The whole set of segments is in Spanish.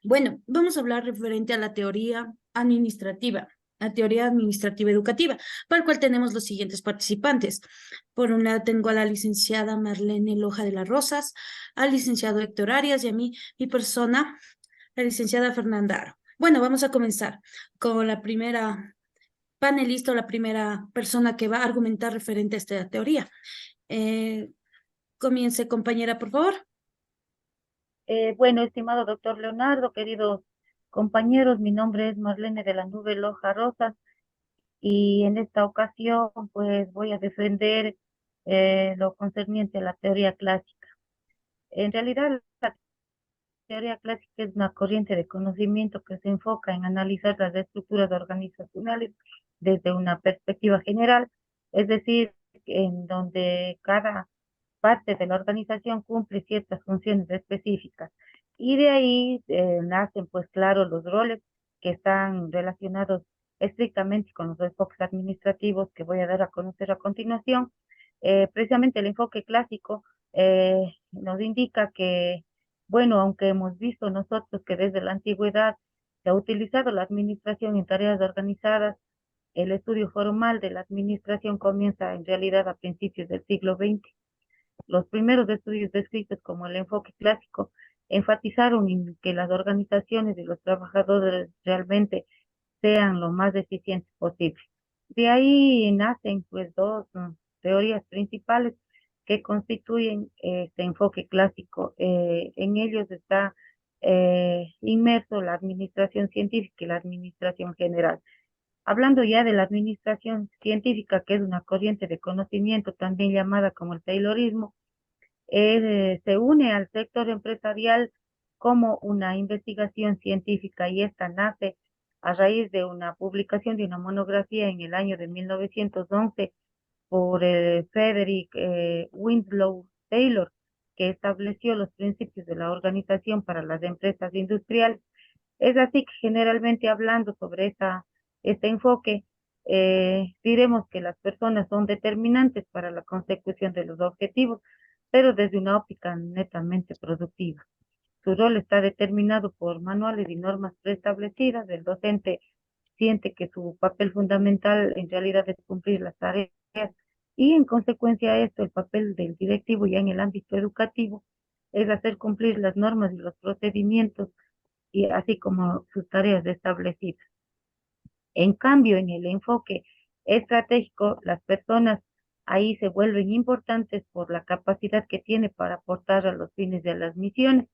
Bueno, vamos a hablar referente a la teoría administrativa educativa, para el cual tenemos los siguientes participantes. Por un lado tengo a la licenciada Marlene Loja de las Rosas, al licenciado Héctor Arias y a mí, mi persona, la licenciada Fernanda Aro. Bueno, vamos a comenzar con la primera panelista o la primera persona que va a argumentar referente a esta teoría. Eh, Comience, compañera, por favor. Bueno, estimado doctor Leonardo, queridos compañeros, mi nombre es Marlene de la Nube Loja Rosas y en esta ocasión pues voy a defender lo concerniente a la teoría clásica. En realidad, la teoría clásica es una corriente de conocimiento que se enfoca en analizar las estructuras organizacionales desde una perspectiva general, es decir, en donde cada parte de la organización cumple ciertas funciones específicas. Y de ahí nacen, pues claro, los roles que están relacionados estrictamente con los enfoques administrativos que voy a dar a conocer a continuación. Precisamente el enfoque clásico nos indica que, bueno, aunque hemos visto nosotros que desde la antigüedad se ha utilizado la administración en tareas organizadas, el estudio formal de la administración comienza en realidad a principios del siglo XX. Los primeros estudios descritos como el enfoque clásico enfatizaron en que las organizaciones y los trabajadores realmente sean lo más eficientes posible. De ahí nacen pues dos teorías principales que constituyen este enfoque clásico. En ellos está inmerso la administración científica y la administración general. Hablando ya de la administración científica, que es una corriente de conocimiento también llamada como el Taylorismo, se une al sector empresarial como una investigación científica y esta nace a raíz de una publicación de una monografía en el año de 1911 por Frederick Winslow Taylor, que estableció los principios de la organización para las empresas industriales. Es así que generalmente hablando sobre este enfoque, diremos que las personas son determinantes para la consecución de los objetivos, pero desde una óptica netamente productiva. Su rol está determinado por manuales y normas preestablecidas. El docente siente que su papel fundamental en realidad es cumplir las tareas y en consecuencia a esto el papel del directivo ya en el ámbito educativo es hacer cumplir las normas y los procedimientos y así como sus tareas establecidas. En cambio, en el enfoque estratégico, las personas ahí se vuelven importantes por la capacidad que tiene para aportar a los fines de las misiones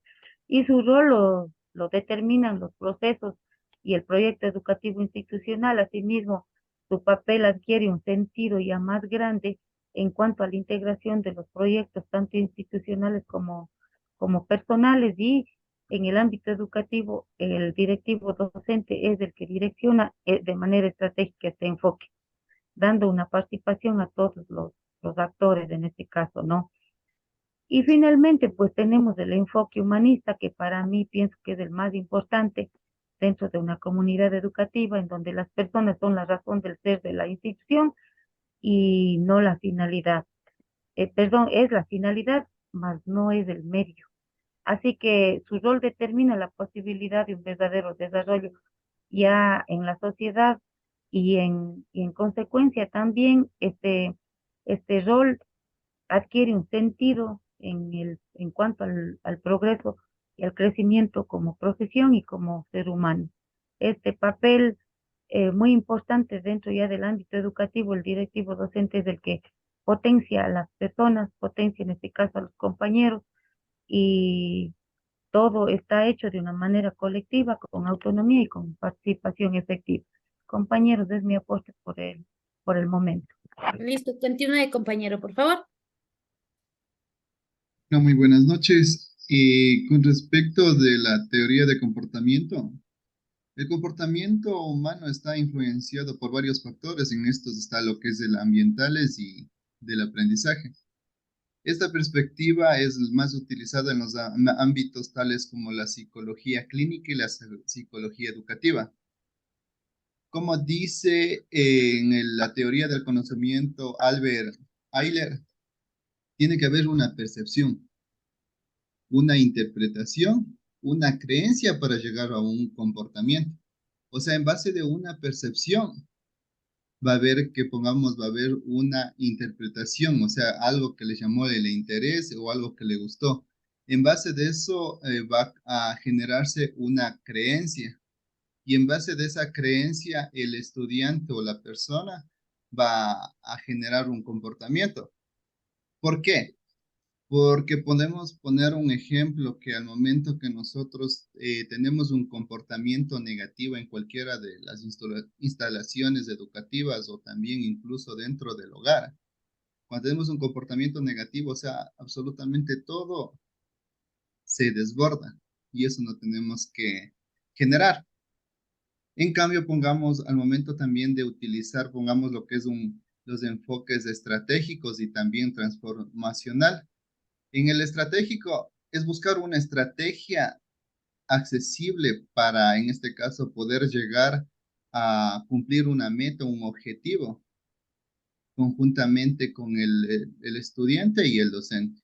y su rol lo determinan los procesos y el proyecto educativo institucional. Asimismo, su papel adquiere un sentido ya más grande en cuanto a la integración de los proyectos, tanto institucionales como personales y en el ámbito educativo, el directivo docente es el que direcciona de manera estratégica este enfoque, dando una participación a todos los actores en este caso, ¿no? Y finalmente, pues tenemos el enfoque humanista, que para mí pienso que es el más importante dentro de una comunidad educativa, en donde las personas son la razón del ser de la institución y no la finalidad. Perdón, es la finalidad, mas no es el medio. Así que su rol determina la posibilidad de un verdadero desarrollo ya en la sociedad y en consecuencia también este rol adquiere un sentido en cuanto al progreso y al crecimiento como profesión y como ser humano. Este papel muy importante dentro ya del ámbito educativo, el directivo docente es el que potencia a las personas, potencia en este caso a los compañeros y todo está hecho de una manera colectiva, con autonomía y con participación efectiva. Compañeros, es mi aporte por el momento. Listo, continúe, compañero, por favor. No, muy buenas noches. Y con respecto de la teoría de comportamiento, el comportamiento humano está influenciado por varios factores. En estos está lo que es el ambientales y del aprendizaje. Esta perspectiva es más utilizada en los ámbitos tales como la psicología clínica y la psicología educativa. Como dice la teoría del conocimiento Albert Eiler, tiene que haber una percepción, una interpretación una creencia para llegar a un comportamiento. O sea, en base de una percepción, va a haber que pongamos, va a haber una interpretación, o sea, algo que le llamó el interés o algo que le gustó. En base de eso va a generarse una creencia y en base de esa creencia el estudiante o la persona va a generar un comportamiento. ¿Por qué? Porque podemos poner un ejemplo que al momento que nosotros tenemos un comportamiento negativo en cualquiera de las instalaciones educativas o también incluso dentro del hogar, cuando tenemos un comportamiento negativo, o sea, absolutamente todo se desborda y eso no tenemos que generar. En cambio, pongamos al momento también de utilizar, pongamos lo que es los enfoques estratégicos y también transformacional. En el estratégico es buscar una estrategia accesible para, en este caso, poder llegar a cumplir una meta, un objetivo, conjuntamente con el estudiante y el docente.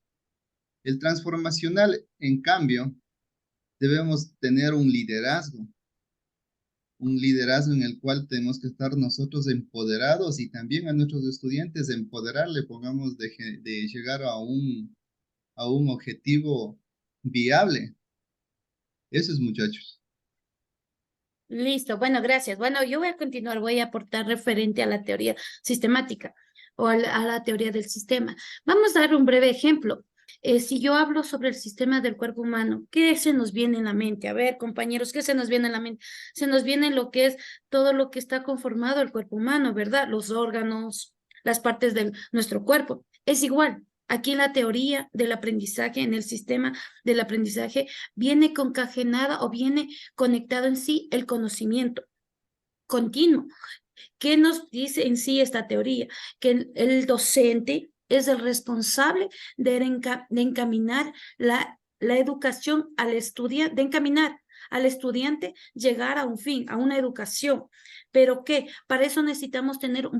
El transformacional, en cambio, debemos tener un liderazgo en el cual tenemos que estar nosotros empoderados y también a nuestros estudiantes empoderarle, pongamos, de llegar a un objetivo viable. Eso es, muchachos. Listo, bueno, gracias. Bueno, yo voy a continuar, voy a aportar referente a la teoría sistemática o a la teoría del sistema. Vamos a dar un breve ejemplo. Si yo hablo sobre el sistema del cuerpo humano, ¿qué se nos viene en la mente? A ver, compañeros, ¿qué se nos viene en la mente? Se nos viene lo que es todo lo que está conformado el cuerpo humano, ¿verdad? Los órganos, las partes de nuestro cuerpo. Es igual. Aquí en la teoría del aprendizaje, en el sistema del aprendizaje, viene concatenada o viene conectado en sí el conocimiento continuo. ¿Qué nos dice en sí esta teoría? Que el docente es el responsable de encaminar la educación al estudiante, de encaminar al estudiante llegar a un fin, a una educación. Pero que para eso necesitamos tener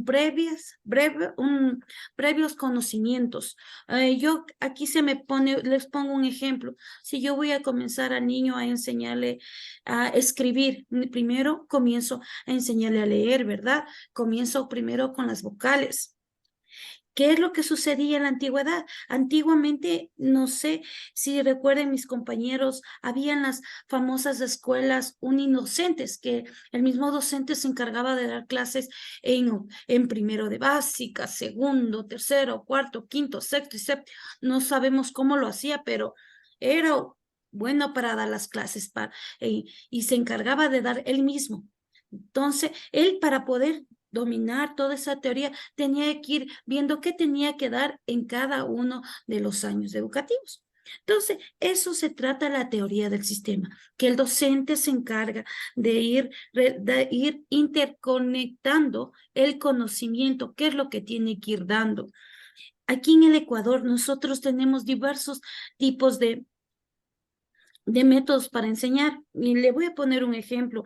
previos conocimientos. Yo aquí les pongo un ejemplo. Si yo voy a comenzar al niño a enseñarle a escribir, primero comienzo a enseñarle a leer, ¿verdad? Comienzo primero con las vocales. ¿Qué es lo que sucedía en la antigüedad? Antiguamente, no sé si recuerden mis compañeros, habían las famosas escuelas uninocentes, que el mismo docente se encargaba de dar clases en primero de básica, segundo, tercero, cuarto, quinto, sexto y séptimo. No sabemos cómo lo hacía, pero era bueno para dar las clases y se encargaba de dar él mismo. Entonces, él para poder dominar toda esa teoría tenía que ir viendo qué tenía que dar en cada uno de los años educativos. Entonces, eso se trata la teoría del sistema, que el docente se encarga de ir interconectando el conocimiento, qué es lo que tiene que ir dando. Aquí en el Ecuador nosotros tenemos diversos tipos de métodos para enseñar. Y le voy a poner un ejemplo.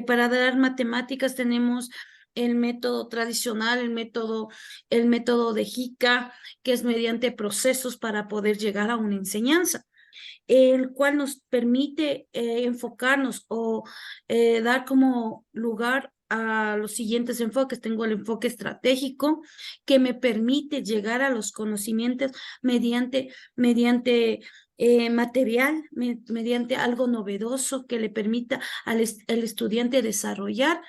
Para dar matemáticas tenemos el método tradicional, el método de JICA, que es mediante procesos para poder llegar a una enseñanza, el cual nos permite enfocarnos o dar como lugar a los siguientes enfoques. Tengo el enfoque estratégico que me permite llegar a los conocimientos mediante material, mediante algo novedoso que le permita al estudiante desarrollar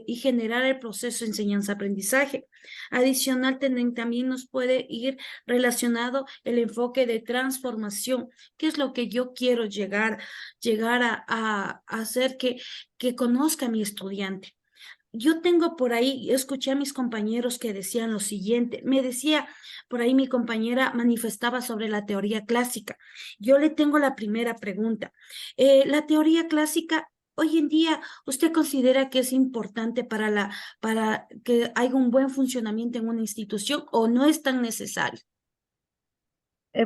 y generar el proceso de enseñanza-aprendizaje. Adicional, también nos puede ir relacionado el enfoque de transformación. ¿Qué es lo que yo quiero llegar a hacer que conozca a mi estudiante? Yo tengo por ahí, escuché a mis compañeros que decían lo siguiente, me decía, por ahí mi compañera manifestaba sobre la teoría clásica. Yo le tengo la primera pregunta. La teoría clásica, hoy en día, ¿usted considera que es importante para que haya un buen funcionamiento en una institución o no es tan necesario?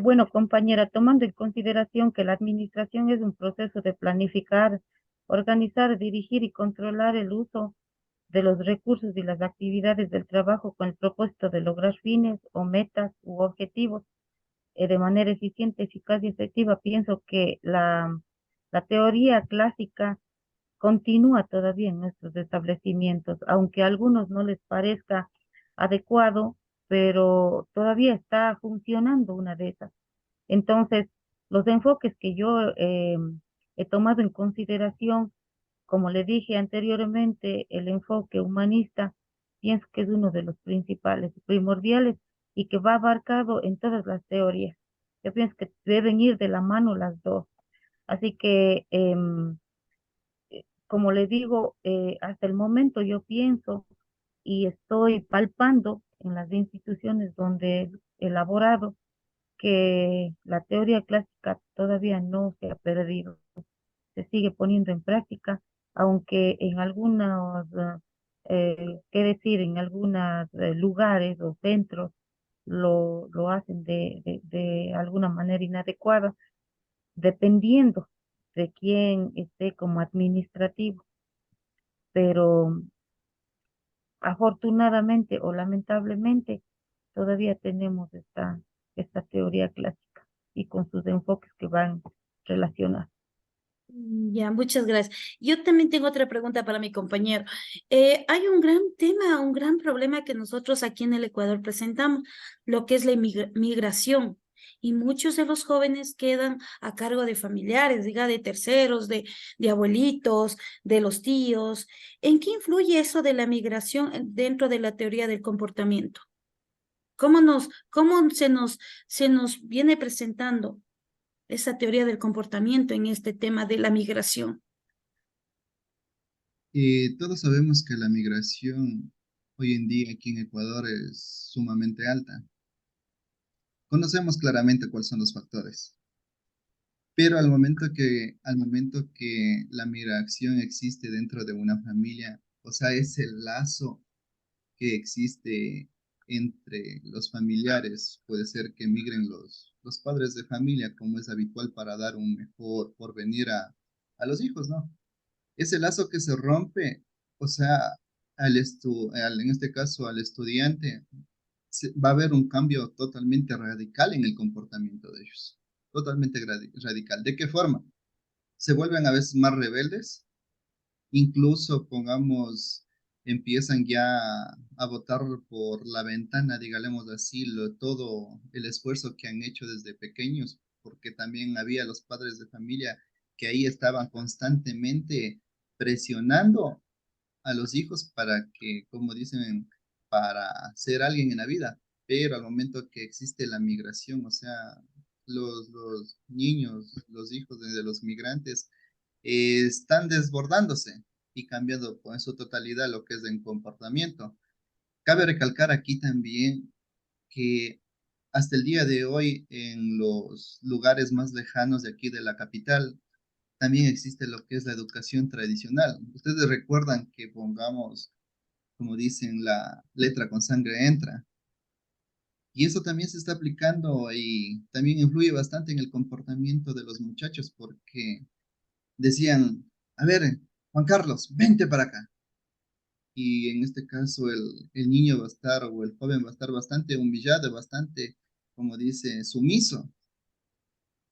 Bueno, compañera, tomando en consideración que la administración es un proceso de planificar, organizar, dirigir y controlar el uso de los recursos y las actividades del trabajo con el propósito de lograr fines o metas u objetivos de manera eficiente, eficaz y efectiva, pienso que la La teoría clásica continúa todavía en nuestros establecimientos, aunque a algunos no les parezca adecuado, pero todavía está funcionando una de esas. Entonces, los enfoques que yo he tomado en consideración, como le dije anteriormente, el enfoque humanista, pienso que es uno de los principales, primordiales y que va abarcado en todas las teorías. Yo pienso que deben ir de la mano las dos. Así que como le digo, hasta el momento yo pienso y estoy palpando en las instituciones donde he elaborado que la teoría clásica todavía no se ha perdido, se sigue poniendo en práctica, aunque en algunos, qué decir, en algunos lugares o centros lo hacen de alguna manera inadecuada, dependiendo de quién esté como administrativo, pero afortunadamente o lamentablemente todavía tenemos esta teoría clásica y con sus enfoques que van relacionados. Ya, muchas gracias. Yo también tengo otra pregunta para mi compañero. Hay un gran tema, un gran problema que nosotros aquí en el Ecuador presentamos, lo que es la migración. Y muchos de los jóvenes quedan a cargo de familiares, diga, de terceros, de abuelitos, de los tíos. ¿En qué influye eso de la migración dentro de la teoría del comportamiento? ¿Cómo se nos viene presentando esa teoría del comportamiento en este tema de la migración? Todos sabemos que la migración hoy en día aquí en Ecuador es sumamente alta. Conocemos claramente cuáles son los factores, pero al momento que la migración existe dentro de una familia, o sea, ese lazo que existe entre los familiares, puede ser que migren los padres de familia, como es habitual para dar un mejor porvenir a los hijos, ¿no? Ese lazo que se rompe, o sea, en este caso al estudiante, va a haber un cambio totalmente radical en el comportamiento de ellos, totalmente radical. ¿De qué forma? Se vuelven a veces más rebeldes, incluso pongamos, empiezan ya a botar por la ventana, digamos así, todo el esfuerzo que han hecho desde pequeños, porque también había los padres de familia que ahí estaban constantemente presionando a los hijos para que, como dicen, para ser alguien en la vida, pero al momento que existe la migración, o sea, los niños, los hijos de los migrantes, están desbordándose y cambiando en su totalidad lo que es el comportamiento. Cabe recalcar aquí también que hasta el día de hoy en los lugares más lejanos de aquí de la capital, también existe lo que es la educación tradicional. Ustedes recuerdan que pongamos, como dicen, la letra con sangre entra. Y eso también se está aplicando y también influye bastante en el comportamiento de los muchachos porque decían, a ver, Juan Carlos, vente para acá. Y en este caso el niño va a estar o el joven va a estar bastante humillado, bastante, como dice, sumiso.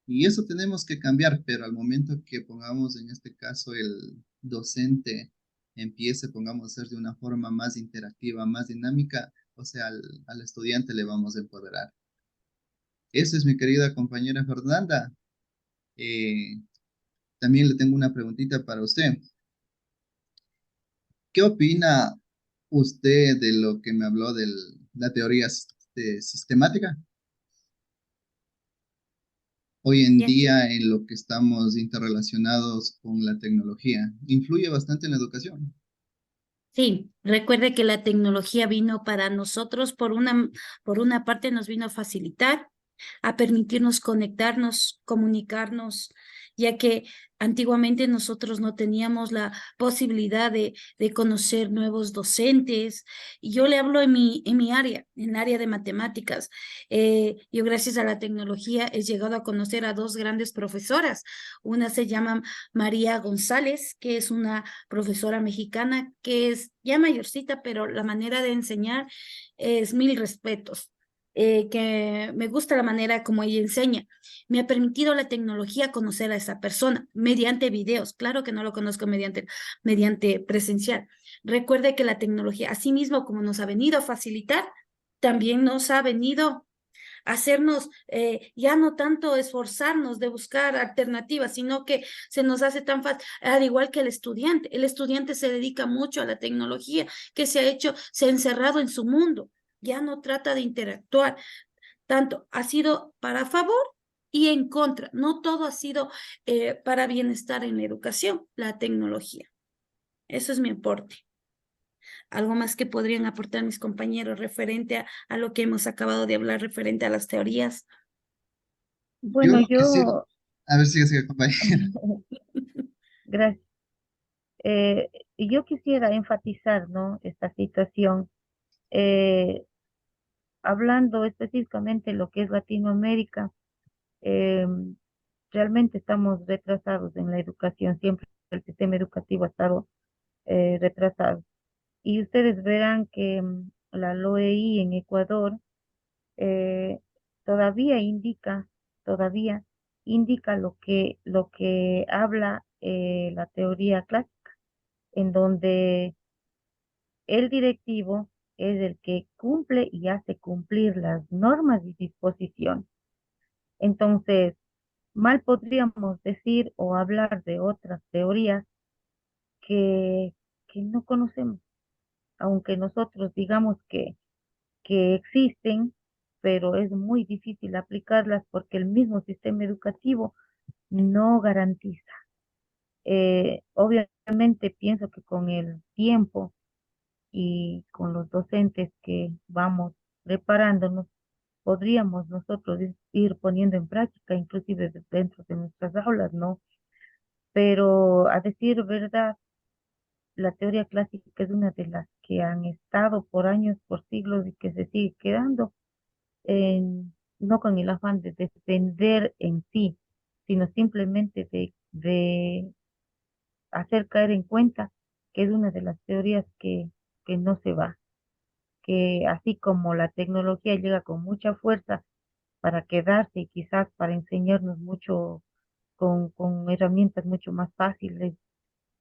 Y eso tenemos que cambiar, pero al momento que pongamos en este caso el docente empiece, pongamos a hacer de una forma más interactiva, más dinámica, o sea, al estudiante le vamos a empoderar. Eso es mi querida compañera Fernanda. Eh, También le tengo una preguntita para usted. ¿Qué opina usted de lo que me habló de la teoría sistemática? Hoy en ¿Ya? día en lo que estamos interrelacionados con la tecnología, influye bastante en la educación. Sí, recuerde que la tecnología vino para nosotros, por una parte nos vino a facilitar, a permitirnos conectarnos, comunicarnos, ya que antiguamente nosotros no teníamos la posibilidad de conocer nuevos docentes. Y yo le hablo en mi área, en el área de matemáticas. Yo gracias a la tecnología he llegado a conocer a dos grandes profesoras. Una se llama María González, que es una profesora mexicana que es ya mayorcita, pero la manera de enseñar es mil respetos. que me gusta la manera como ella enseña. Me ha permitido la tecnología conocer a esa persona mediante videos. Claro que no lo conozco mediante presencial. Recuerde que la tecnología, así mismo como nos ha venido a facilitar, también nos ha venido hacernos ya no tanto esforzarnos de buscar alternativas, sino que se nos hace tan fácil, al igual que el estudiante se dedica mucho a la tecnología, que se ha hecho, se ha encerrado en su mundo, ya no trata de interactuar, tanto ha sido para favor y en contra, no todo ha sido para bienestar en la educación, la tecnología. Eso es mi aporte. Algo más que podrían aportar mis compañeros referente a lo que hemos acabado de hablar, referente a las teorías. Bueno, Yo quisiera, yo, a ver si sigue, compañero. gracias. Y yo quisiera enfatizar, ¿no? Esta situación, eh, hablando específicamente de lo que es Latinoamérica. eh, Realmente estamos retrasados en la educación, siempre el sistema educativo ha estado retrasado. Y ustedes verán que la LOEI en Ecuador eh, todavía indica, todavía indica lo que habla la teoría clásica, en donde el directivo es el que cumple y hace cumplir las normas y disposiciones. Entonces, mal podríamos decir o hablar de otras teorías que, que no conocemos, aunque nosotros digamos que existen, pero es muy difícil aplicarlas porque el mismo sistema educativo no garantiza. Obviamente pienso que con el tiempo y con los docentes que vamos preparándonos, podríamos nosotros ir poniendo en práctica, inclusive dentro de nuestras aulas, ¿no? Pero a decir verdad, la teoría clásica es una de las que han estado por años, por siglos y que se sigue quedando, no con el afán de defender en sí, sino simplemente de hacer caer en cuenta que es una de las teorías que no se va, que así como la tecnología llega con mucha fuerza para quedarse y quizás para enseñarnos mucho con herramientas mucho más fáciles.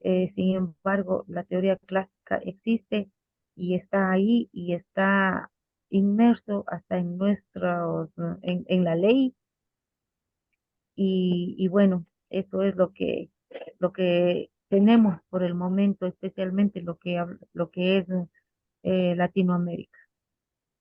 Sin embargo, la teoría clásica existe y está ahí y está inmerso hasta en en la ley y bueno, eso es lo que tenemos por el momento, especialmente lo que es Latinoamérica.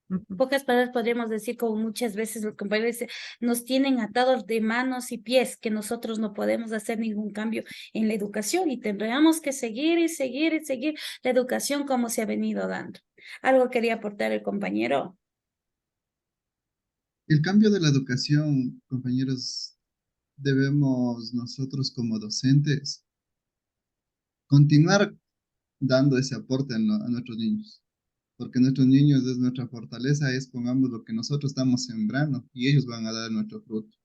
Ujú. Pocas palabras podríamos decir, como muchas veces los compañeros dicen, nos tienen atados de manos y pies, que nosotros no podemos hacer ningún cambio en la educación y tendríamos que seguir y seguir y seguir la educación como se ha venido dando. Algo quería aportar el compañero. El cambio de la educación, compañeros, debemos nosotros como docentes continuar dando ese aporte a nuestros niños, porque nuestros niños es nuestra fortaleza, es pongamos lo que nosotros estamos sembrando y ellos van a dar nuestro fruto.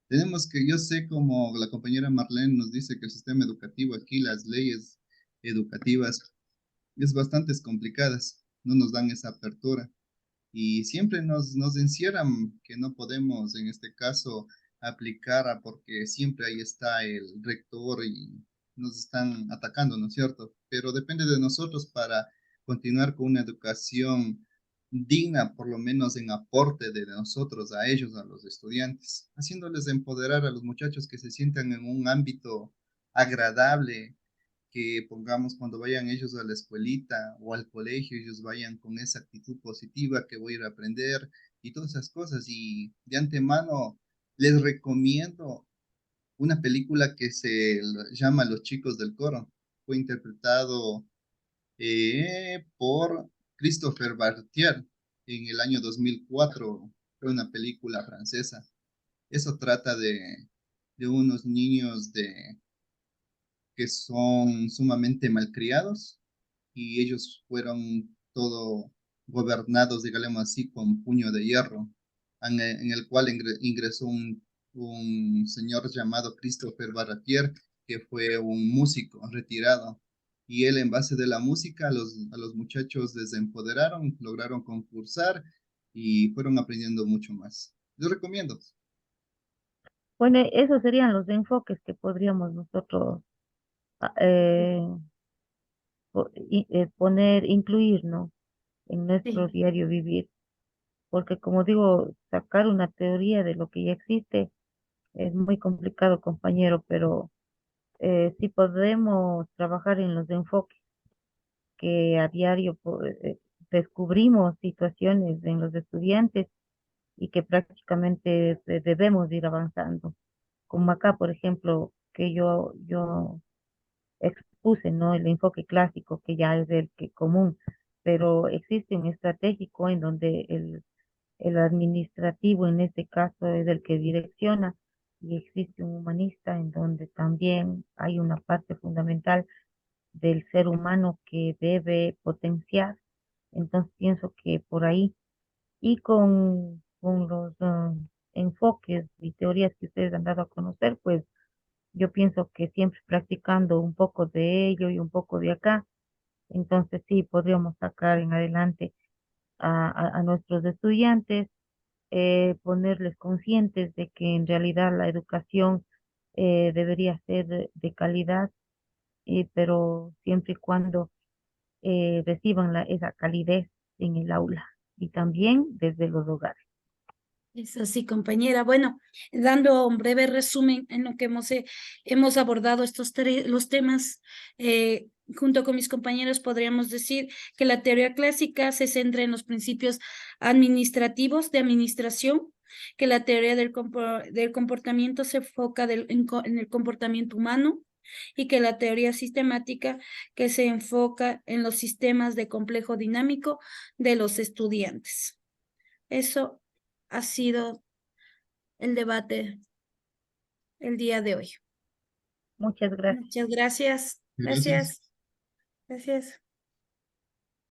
Tenemos que, yo sé como la compañera Marlene nos dice que el sistema educativo aquí, las leyes educativas, es bastante complicadas, no nos dan esa apertura y siempre nos encierran que no podemos, en este caso, aplicar porque siempre ahí está el rector y nos están atacando, ¿no es cierto? Pero depende de nosotros para continuar con una educación digna, por lo menos en aporte de nosotros a ellos, a los estudiantes, haciéndoles empoderar a los muchachos que se sientan en un ámbito agradable, que pongamos cuando vayan ellos a la escuelita o al colegio, ellos vayan con esa actitud positiva que voy a ir a aprender y todas esas cosas. Y de antemano les recomiendo una película que llama Los chicos del coro. Fue interpretado por Christopher Bartier en el año 2004. Fue una película francesa. Eso trata de unos niños que son sumamente malcriados y ellos fueron todo gobernados, digamos así, con puño de hierro, en el cual ingresó un señor llamado Christopher Baratier, que fue un músico retirado. Y él, en base de la música, a los muchachos les empoderaron, lograron concursar y fueron aprendiendo mucho más. Yo recomiendo. Bueno, esos serían los enfoques que podríamos nosotros poner, incluir, ¿no? En nuestro Sí. diario vivir. Porque como digo, sacar una teoría de lo que ya existe es muy complicado, compañero, pero sí podemos trabajar en los enfoques que a diario descubrimos situaciones en los estudiantes y que prácticamente debemos ir avanzando. Como acá, por ejemplo, que yo expuse, ¿no? El enfoque clásico, que ya es el que común, pero existe un estratégico en donde el administrativo en este caso es el que direcciona y existe un humanista en donde también hay una parte fundamental del ser humano que debe potenciar. Entonces pienso que por ahí y con los enfoques y teorías que ustedes han dado a conocer, pues yo pienso que siempre practicando un poco de ello y un poco de acá, entonces sí podríamos sacar en adelante a nuestros estudiantes, ponerles conscientes de que en realidad la educación debería ser de calidad, pero siempre y cuando reciban esa calidez en el aula y también desde los hogares. Eso sí, compañera. Bueno, dando un breve resumen en lo que hemos abordado los temas, junto con mis compañeros, podríamos decir que la teoría clásica se centra en los principios administrativos de administración, que la teoría del comportamiento se enfoca en el comportamiento humano y que la teoría sistemática que se enfoca en los sistemas de complejo dinámico de los estudiantes. Eso ha sido el debate el día de hoy. Muchas gracias. Muchas gracias. Gracias. Gracias. Gracias.